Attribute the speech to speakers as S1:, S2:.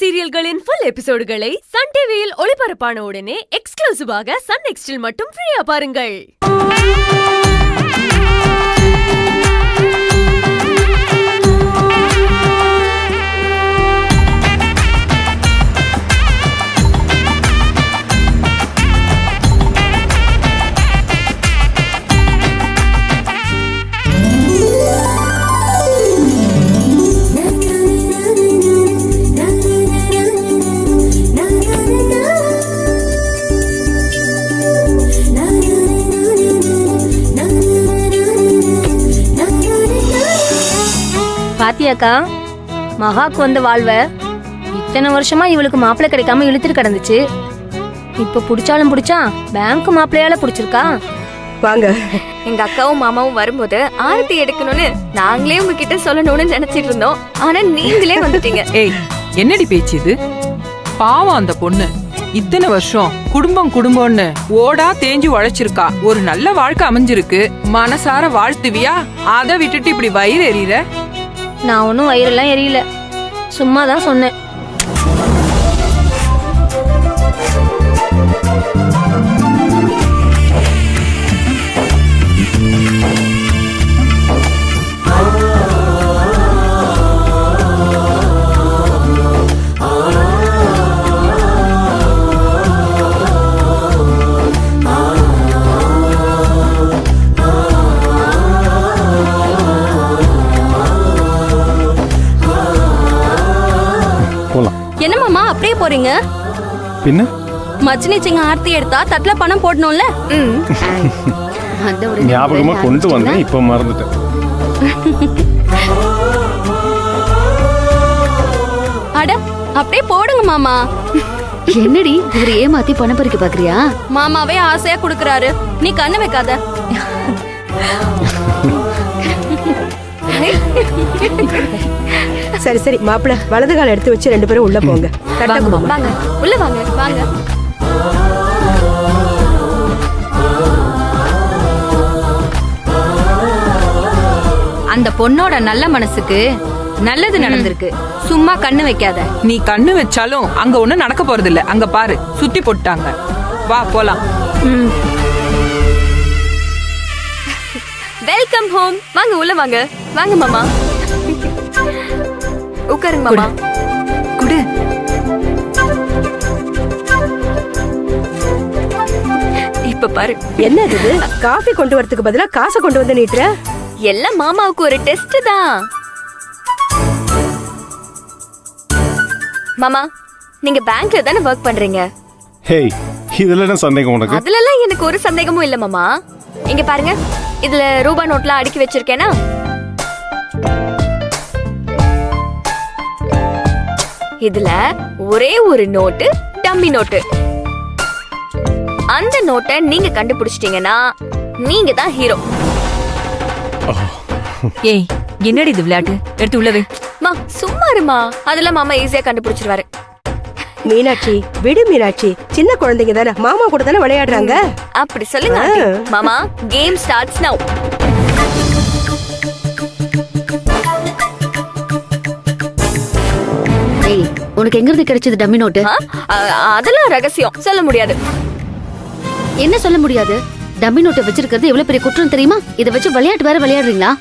S1: சீரியல்களின் full எபிசோடுகளை Sun டிவியில் ஒளிபரப்பான உடனே எக்ஸ்க்ளூசிவாக சன் நெக்ஸ்டில் மட்டும் ஃப்ரீயா பாருங்கள்.
S2: பாத்தியாக்கா, மகாக்கு வந்த வாழ்வ இத்தனை வருஷமா இவளுக்கு மாப்பிள்ளை கிடைக்காம இழுத்துட்டு கிடந்துச்சு. இப்ப புடிச்சாலும் புடிச்சா பேங்க் மாப்பிள்ளையால புடிச்சிருக்கா.
S3: வாங்க.
S4: எங்க அக்காவும் மாமாவும் வரும்போது ஆரத்தி எடுக்கணும்னு நாங்களே உங்ககிட்ட சொல்லணும்னு நினைச்சிட்டு இருந்தோம். ஆனா நீங்களே வந்துட்டீங்க.
S5: ஏய், என்னடி பேச்சு இது? பாவம் அந்த பொண்ணு. இத்தனை வருஷம் குடும்பம்னு ஓடா தேஞ்சு உழைச்சிருக்கா. ஒரு நல்ல வாழ்க்கை அமைஞ்சிருக்கு. மனசார வாழ்த்துவியா? அதை விட்டுட்டு இப்படி வயிறு எறிகிற?
S2: நான் ஒன்னும் வயிறெல்லாம் எரியல, சும்மா தான் சொன்னேன்.
S4: என்ன மாமா அப்படியே போறீங்க?
S6: பின்ன
S4: மச்சினி சிங்க ஆர்த்தி எடுத்தா தட்டுல பணம் போடணும்ல.
S6: ஞாபகமா கொண்டு வந்தேன், இப்ப மறந்துட்டேன்.
S4: அட அப்படியே போடுங்க மாமா.
S7: என்னடி இவரு ஏமாத்தி பணம் பறிக்க பாக்குறியா?
S4: மாமாவே ஆசையா குடுக்கறாரு, நீ கண்ணு வைக்காத.
S3: சரி சரி மாப்பிள்ள, வலது கால எடுத்து வச்சு ரெண்டு பேரும் உள்ள போங்க.
S4: வாங்க உள்ள வாங்க வாங்க.
S7: அந்த பொண்ணோட நல்ல மனசுக்கு நல்லது நடந்திருக்கு, சும்மா கண்ணு வைக்காத.
S5: நீ கண்ணு வச்சாலும் அங்க ஒண்ணும் நடக்க போறது இல்ல. அங்க பாரு, சுத்தி போட்டாங்க. வா போலாம்.
S4: Welcome home. வாங்க உள்ள வாங்க. வாங்க மாமா, உட்காருங்க மாமா.
S7: குடு.
S4: இப்ப பாரு.
S3: என்ன இது? காஃபி கொண்டு வரதுக்கு பதிலா காசை கொண்டு வந்து நீட்டுற?
S4: எல்லாம் மாமாவுக்கு ஒரு டெஸ்ட் தான். மாமா, நீங்க பேங்க்ல தானே வர்க் பண்றீங்க?
S6: ஹேய், இதுல என்ன சந்தேகம் உனக்கு?
S4: அதுலலாம் எனக்கு ஒரு சந்தேகமும் இல்ல மாமா. இங்க பாருங்க, இதுல ரூபா நோட்லாம் அடுக்கி வச்சிருக்கேனா? இதுல ஒரே ஒரு நோட்டு டம்மி நோட்டு. அந்த நோட்டை நீங்க கண்டுபிடிச்சிட்டீங்கன்னா நீங்க தான் ஹீரோ.
S7: ஏய், என்னடி இது விளையாட்டு? எடுத்து உள்ளவே.
S4: மா சும்மா இருமா, அதெல்லாம் மாமா ஈஸியா கண்டுபிடிச்சிருவாரு.
S3: மீனாட்சி விடு மீனாட்சி, சின்ன குழந்தைங்க தானே, மாமா கூட தானே விளையாடுறாங்க.
S4: அப்படி சொல்லுங்க ஆண்டி. மாமா, கேம் ஸ்டார்ட்ஸ் நவ.
S7: ஏய், உனக்கு எங்க இருந்து கிடைச்சது டம்மி நோட்டு?
S4: அதெல்லாம் ரகசியம், சொல்ல முடியாது.
S7: என்ன சொல்ல முடியாது? டம்மி நோட்டை வச்சிருக்கிறது எவ்வளவு பெரிய குற்றம் தெரியுமா? இதை வச்சு விளையாட்டு வேற விளையாடுறீங்களா?